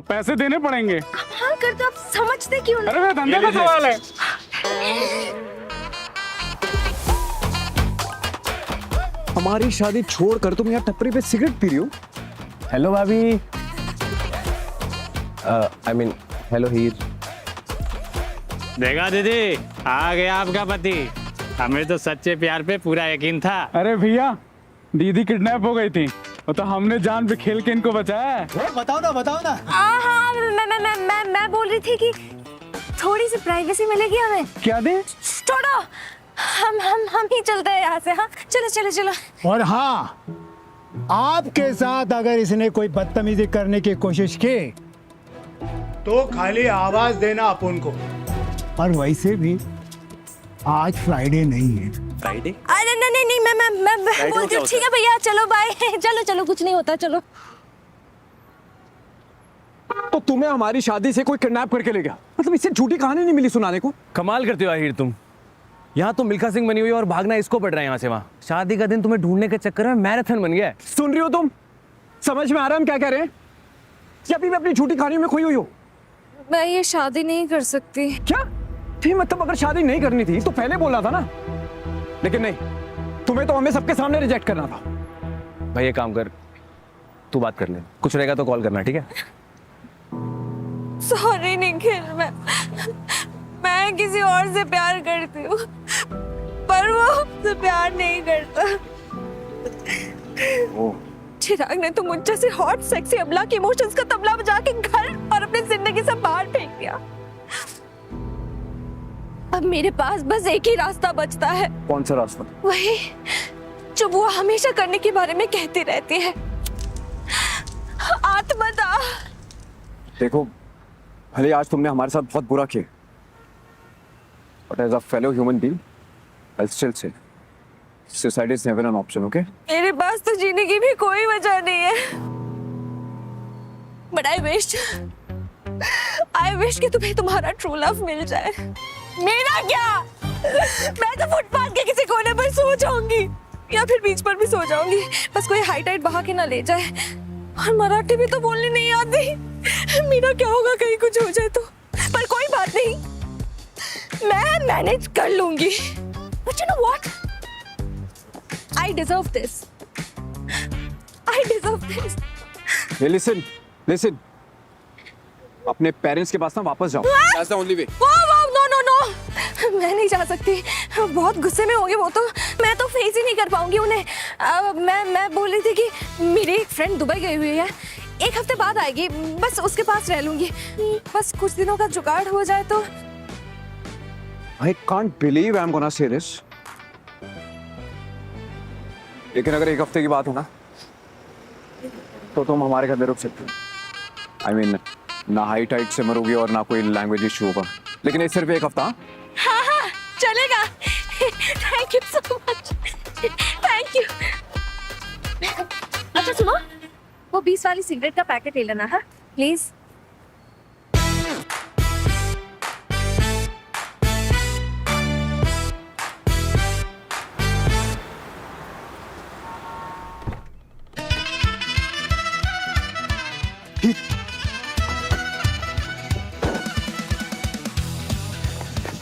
अब पैसे देने पड़ेंगे। हाँ कर दो, आप समझते क्यों नहीं? अरे मेरे धंधे का सवाल है। हमारी शादी छोड़कर तुम यहाँ टपरी पे सिगरेट पी रही हो? हेलो भाभी। आई मीन हेलो हीर। देखा दीदी, आ गया आपका पति। हमें तो सच्चे प्यार पे पूरा यकीन था। अरे भैया, दीदी किडनैप हो गई थी, तो हमने जान पे खेल के इनको बचाया है। बताओ ना। हाँ, मैं बोल रही थी कि थोड़ी सी प्राइवेसी मिलेगी हमें। क्या दे? छोड़ो, हम ही चलते हैं यहाँ से। हाँ चलो। और हाँ, आपके साथ अगर इसने कोई बदतमीजी करने की कोशिश की तो खाली आवाज देना अपन को। और वैसे भी आज फ्राइडे नहीं है। फ्राइडे? अरे नहीं, मैं बोलती हूँ। ठीक है भैया, चलो बाय। चलो, कुछ नहीं होता, चलो। तो तुम्हें हमारी शादी से कोई किडनैप करके ले गया? मतलब इससे झूठी कहानी नहीं मिली सुनाने को? कमाल करते हो आहिर तुम। यहाँ तो मिल्खा सिंह बनी हुई और भागना इसको पड़ रहा है यहाँ से वहाँ। शादी का दिन तुम्हें ढूंढने के चक्कर में मैराथन बन गया है। सुन रही हो तुम? समझ में आ रहा है हम क्या कह रहे हैं? या अभी भी अपनी झूठी कहानी में खोई हुई हो? मैं ये शादी नहीं कर सकती। क्या थी? मतलब अगर शादी नहीं करनी थी तो पहले बोलना था ना। लेकिन नहीं, तुम्हें तो हमें सबके सामने रिजेक्ट करना था। भाई एक काम कर, तू बात कर ले, कुछ रहेगा तो कॉल करना, ठीक है? सॉरी निखिल, मैं किसी और से प्यार करती हूँ, पर वो मुझसे प्यार नहीं करता। चिराग ने तो मुझ जैसे हॉट सेक्सी अबला के इमोशंस का तबला बजा के घर और अपनी जिंदगी से बाहर फेंक दिया। अब मेरे पास बस एक ही रास्ता बचता है। कौन सा रास्ता? वही जो वो हमेशा करने के बारे में कहती रहती है, आत्मदाह। देखो, भले आज तुमने हमारे साथ बहुत बुरा किया, but as a fellow human being I still say suicide is never an option, okay? मेरे पास तो जीने की भी कोई वजह नहीं है, बट आई विश कि तुम्हें तुम्हारा ट्रू लव मिल जाए। मेरा क्या, मैं तो फुटपाथ के किसी कोने पर सो जाऊंगी या फिर बीच पर भी सो जाऊंगी, बस कोई हाई टाइट बहा के ना ले जाए। और मराठी भी तो बोलनी नहीं आती, मेरा क्या होगा कहीं कुछ हो जाए तो। पर कोई बात नहीं, मैं मैनेज कर लूंगी। But you know what? I deserve this. I deserve this. Hey, listen. अपने पेरेंट्स के पास ना वापस जाओ। That's the only way. No. मैं नहीं जा सकती, बहुत गुस्से में होंगे वो तो। मैं तो फेस ही नहीं कर पाऊंगी उन्हें। मैं बोल रही थी कि मेरी एक फ्रेंड दुबई गई हुई है, एक हफ्ते बाद आएगी, बस उसके पास रह लूंगी। बस कुछ दिनों का जुगाड़ हो जाए तो। I can't believe I'm gonna say this. लेकिन अगर एक हफ्ते की बात हो ना, तो तुम हमारे घर में रुक सकते हो। I mean, ना हाई टाइट से मरोगी और ना कोई लैंग्वेज इशू होगा, लेकिन ये सिर्फ एक हफ्ता। हाँ चलेगा। Thank you so much. Thank you. अच्छा सुनो, वो 20 वाली सिगरेट का पैकेट ले लेना, हाँ प्लीज।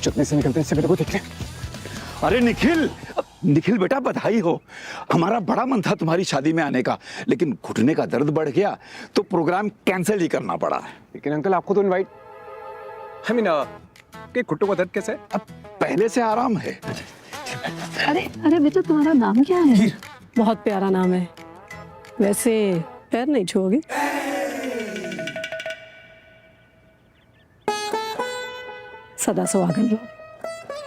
चुपने से निकलते हैं, मेरे को देख रहे। अरे निखिल बेटा, बधाई हो। हमारा बड़ा मन था तुम्हारी शादी में आने का, लेकिन घुटने का दर्द बढ़ गया तो प्रोग्राम कैंसिल ही करना पड़ा। लेकिन अंकल आपको तो इनवाइट, आई मीन कि घुटनों का दर्द कैसे है? अब पहले से आराम है। अरे बेटा, तुम्हारा नाम क्या है? बहुत प्यारा नाम है। वैसे पैर नहीं छूओगी? सदा सुहागन रहो,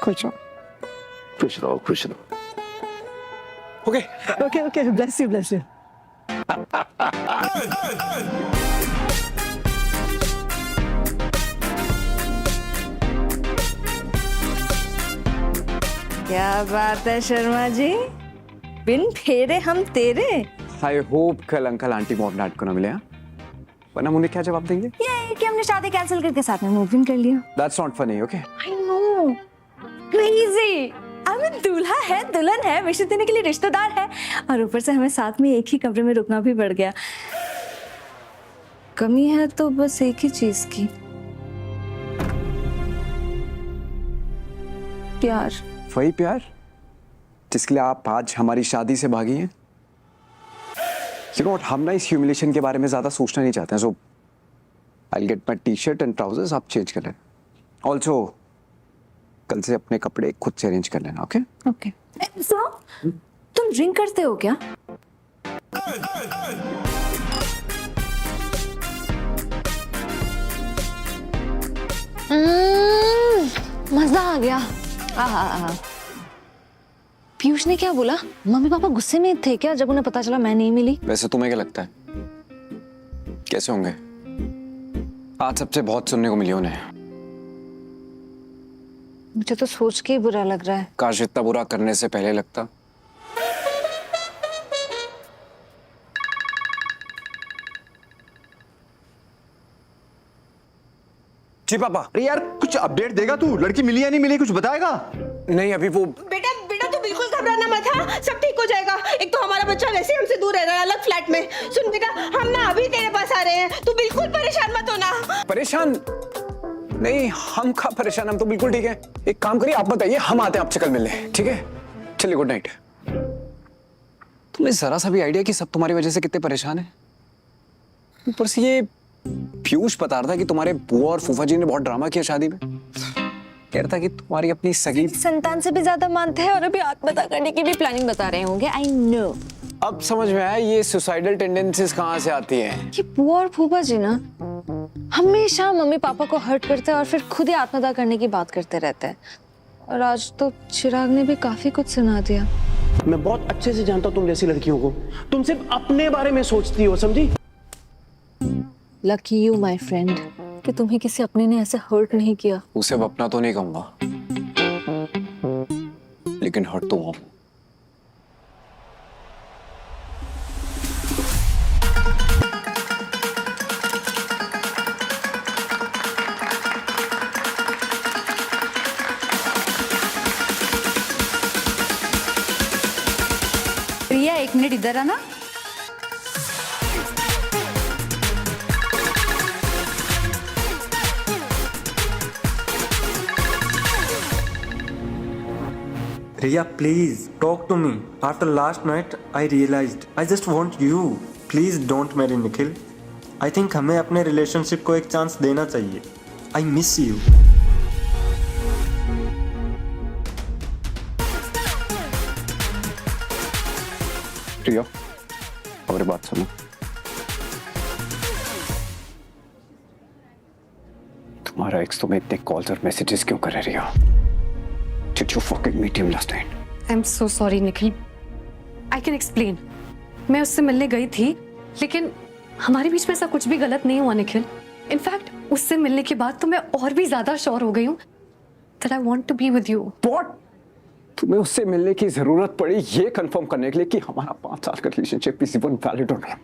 खुश रहो। खुश रहो। Okay, bless you. क्या बात है शर्मा जी, बिन फेरे हम तेरे। आई होप कल अंकल आंटी को अपना को ना मिले, वरना मुझे क्या जवाब देंगे? ये कि हमने शादी कैंसिल करके साथ में मूव इन कर लिया। That's not funny, okay? I know, crazy। हमें दूल्हा है, दुल्हन है, विश देने के लिए रिश्तेदार है, और ऊपर से हमें साथ में एक ही कमरे में रुकना भी पड़ गया। कमी है तो बस एक ही चीज की, प्यार। वही प्यार जिसके लिए आप आज हमारी शादी से भागी हैं। You know what, हम ना इस ह्यूमिलेशन के बारे में ज्यादा सोचना नहीं चाहते हैं, so I'll get my t-shirt and trousers, आप चेंज कर लेना। ऑल्सो कल से अपने कपड़े खुद से अरेंज कर लेना, ओके? ओके। सुनो, तुम ड्रिंक करते हो क्या? मजा आ गया। पीयूष ने क्या बोला? मम्मी पापा गुस्से में थे क्या जब उन्हें पता चला मैं नहीं मिली? वैसे तुम्हें क्या लगता है कैसे होंगे? आज सबसे बहुत सुनने को मिली उन्हें। मुझे तो सोच के ही बुरा लग रहा है। काश इतना बुरा करने से पहले लगता। जी पापा। अरे यार कुछ अपडेट देगा तू? लड़की मिली या नहीं मिली, कुछ बताएगा? नहीं अभी वो बेटा बेटा तू बिल्कुल घबराना मत, हाँ सब ठीक हो जाएगा। एक तो हमारा बच्चा वैसे ही हमसे दूर रह रहा है, अलग फ्लैट में। सुन बेटा, हम ना अभी तेरे पास आ रहे हैं, तू बिल्कुल परेशान मत होना। परेशान नहीं, हम कहाँ परेशान, हम तो बिल्कुल ठीक है। एक काम करिए, आप बताइए, हम आते हैं आपसे कल मिलने, ठीक है? चलिए, गुड नाइट। तुम्हें जरा सा भी आइडिया कि सब तुम्हारी वजह से कितने परेशान है? ऊपर से ये पीयूष बता रहा था कि तुम्हारे बुआ और फूफा जी ने बहुत ड्रामा किया शादी में। कह रहा था कि तुम्हारी अपनी सगी संतान से भी ज्यादा मानते हैं और अभी आत्महत्या करने की भी प्लानिंग बता रहे होंगे। I know. अब समझ में आया ये सुसाइडल टेंडेंसीज कहाँ से आती हैं। ये बुआ और फूफा जी ना हमेशा मम्मी पापा को हर्ट करते हैं और फिर खुद ही आत्महत्या करने की बात करते रहते हैं। और आज तो चिराग ने भी काफी कुछ सुना दिया। मैं बहुत अच्छे से जानता हूँ तुम जैसी लड़कियों को। तुम सिर्फ अपने बारे में सोचती हो, समझी? लकी यू माय फ्रेंड कि तुम्हें किसी अपने ने ऐसे हर्ट नहीं किया। उसे अब अपना तो नहीं कहूंगा, लेकिन हर्ट तो हुआ। प्रिया एक मिनट इधर आना। Riya, please talk to me. After last night, I realized I just want you. Please don't marry Nikhil. I think हमें अपने रिलेशनशिप को एक चांस देना चाहिए. I miss you. प्रिया, हमारी बात सुनो। तुम्हारा एक्स तुम्हें इतने कॉल्स और मैसेजेस क्यों कर रहा है रिया? Did you fucking meet him last night? I'm so sorry, Nikhil. I can explain. मैं उससे मिलने गई थी, लेकिन हमारे बीच में ऐसा कुछ भी गलत नहीं हुआ निखिल. इनफैक्ट उससे मिलने के बाद तो मैं और भी ज्यादा श्योर हो गई हूँ that I want to be with you. What? तुम्हें उससे मिलने की जरूरत पड़ी ये कंफर्म करने के लिए कि हमारा 5 साल का रिलेशनशिप इज इवन वैलिड और not?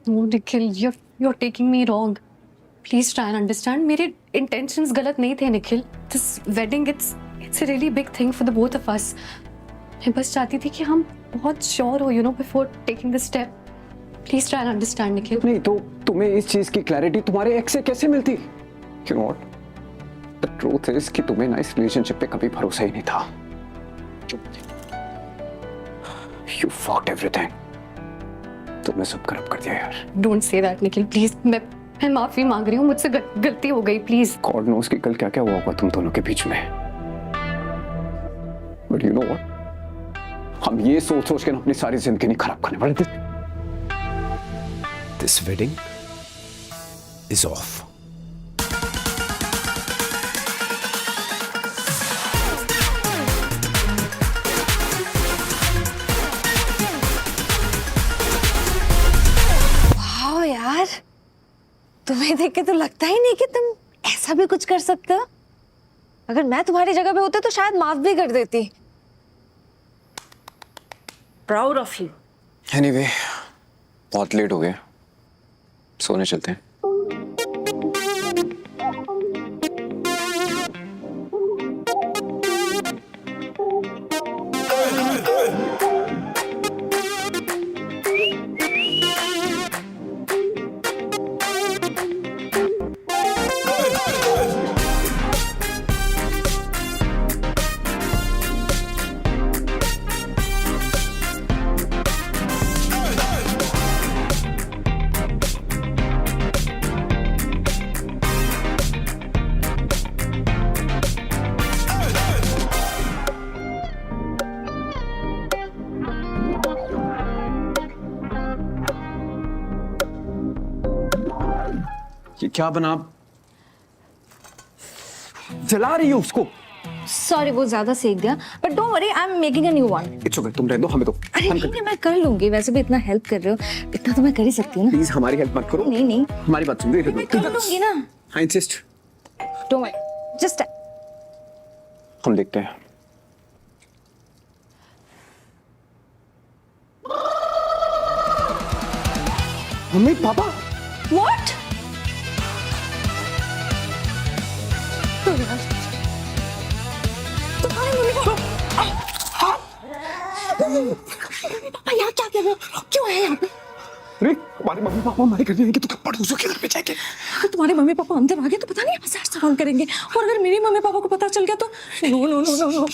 No, Nikhil, you're taking me wrong. Please try and understand. मेरे intentions गलत नहीं थे Nikhil. This wedding, it's a really big thing for the both of us. मैं बस चाहती थी कि हम बहुत श्योर हो, before taking this step. Please try and understand, Nikhil. नहीं तो तुम्हें इस चीज की क्लैरिटी तुम्हारे एक्स से कैसे मिलती? You know what? The truth is कि तुम्हें ना इस रिलेशनशिप पे कभी भरोसा ही नहीं था. You fucked everything. तुमने सब खराब कर दिया यार. Don't say that, Nikhil. Please, मैं माफी मांग रही हूँ. मुझसे गलती हो गई. Please. God knows कि कल क्या क्या हुआ होगा तुम दोनों के बीच में. But you know what? हम ये सोच के अपनी सारी जिंदगी नहीं खराब करने वाले थे. This wedding is off. वाह यार, तुम्हें देख के तो लगता ही नहीं कि तुम ऐसा भी कुछ कर सकते हो। अगर मैं तुम्हारी जगह पे होती तो शायद माफ भी कर देती। Proud of you. Anyway, बहुत लेट हो गया, सोने चलते हैं। क्या बना? जला रही हो उसको? सॉरी वो ज्यादा सेक दिया, but don't worry, I am making a new one. It's okay, तुम रहने दो, हमें दो। अरे नहीं नहीं, मैं कर लूंगी, वैसे भी इतना हेल्प कर रहे हो, इतना तो मैं कर ही सकती हूँ ना। प्लीज हमारी हेल्प मत करो। नहीं नहीं, हमारी बात सुन, दो। मैं कर लूंगी ना। हाँ इंसिस्ट। डोंट वरी, जस्ट हम देखते हैं। Mummy papa. व्हाट? तुम्हारे मम्मी को पापा यहाँ क्या कर रहे हो? क्यों है यहाँ पे? अरे हमारे मम्मी पापा हमारे घर जाएंगे तो थप्पड़ दूसरों के घर पे जाएंगे। अगर तुम्हारे मम्मी पापा अंदर आ गए तो पता नहीं हमें ऐसा सवाल करेंगे, और अगर मेरे मम्मी पापा को पता चल गया तो no no no no no.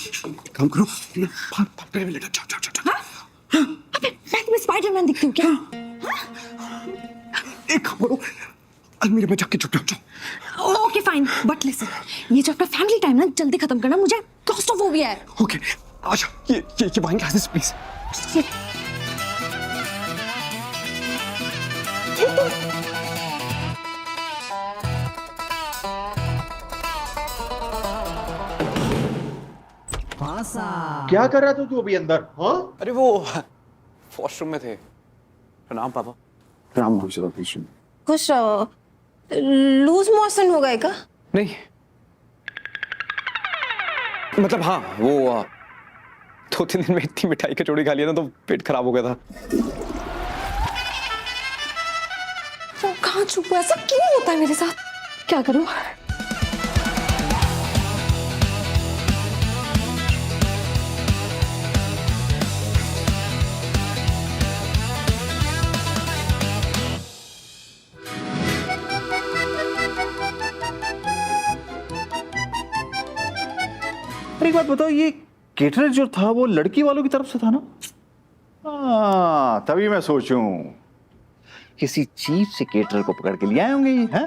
काम करो, जाओ। अबे मैं तुम्हें स्पाइडरमैन दिखती हूँ क्या? एक काम करो, अलमीरा में जाके चुप जाओ। ओके फाइन, बट लिसन, ये जो अपना फैमिली टाइम ना जल्दी खत्म करना, मुझे क्लॉस्ट्रोफोबिया है। ओके आजा, ये बाइंग क्लासेस प्लीज। क्या कर रहा था तू अभी अंदर? हाँ, अरे वो वॉशरूम में थे। प्रणाम पापा। प्रणाम। कुछ लूज मोशन हो गए का? नहीं, मतलब हाँ वो 2-3 दिन में इतनी मिठाई कचौड़ी खा लिया था तो पेट खराब हो गया था। तो कहाँ चुप हुआ? ऐसा क्यों होता है मेरे साथ? क्या करूं? एक बात बताओ, ये केटरर जो था वो लड़की वालों की तरफ से था ना? हाँ, तभी मैं सोचूं किसी चीप से केटरर को पकड़ के ले आए होंगे ये, हैं?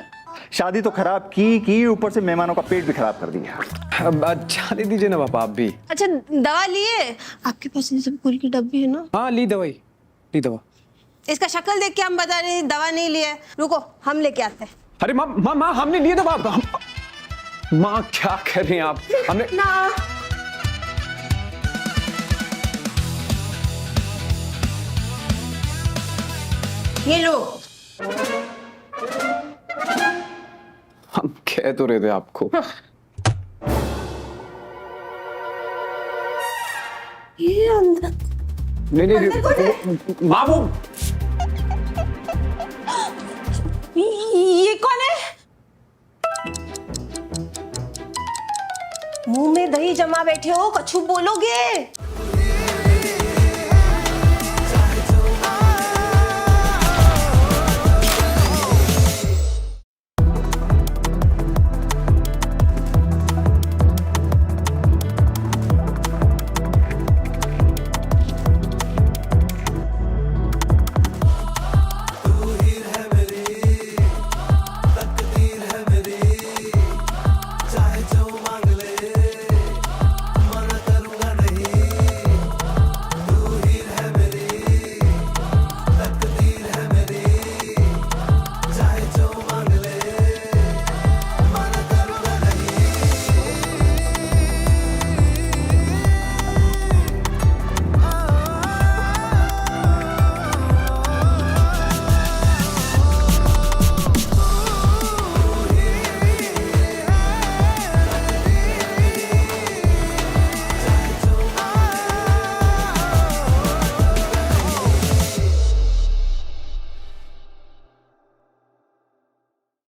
शादी तो खराब की ऊपर से मेहमानों का पेट भी खराब कर दिया। अब जाने दीजिए ना पापा, आप भी। अच्छा दवा लिए? आपके पास ये सब फूल की डब्बी है ना? हाँ ली दवाई, ली दवा। इसका शक्ल देख के हम बता रहे हैं दवा नहीं लिए। रुको हम लेके आते हैं। अरे माँ हमने लिए दवा। माँ क्या कर रही हैं आप? हमने ना ये लो। हम कह तो रहे थे आपको। ये अंदर नहीं माँ वो ये कौन है? मुंह में दही जमा बैठे हो, कछु बोलोगे?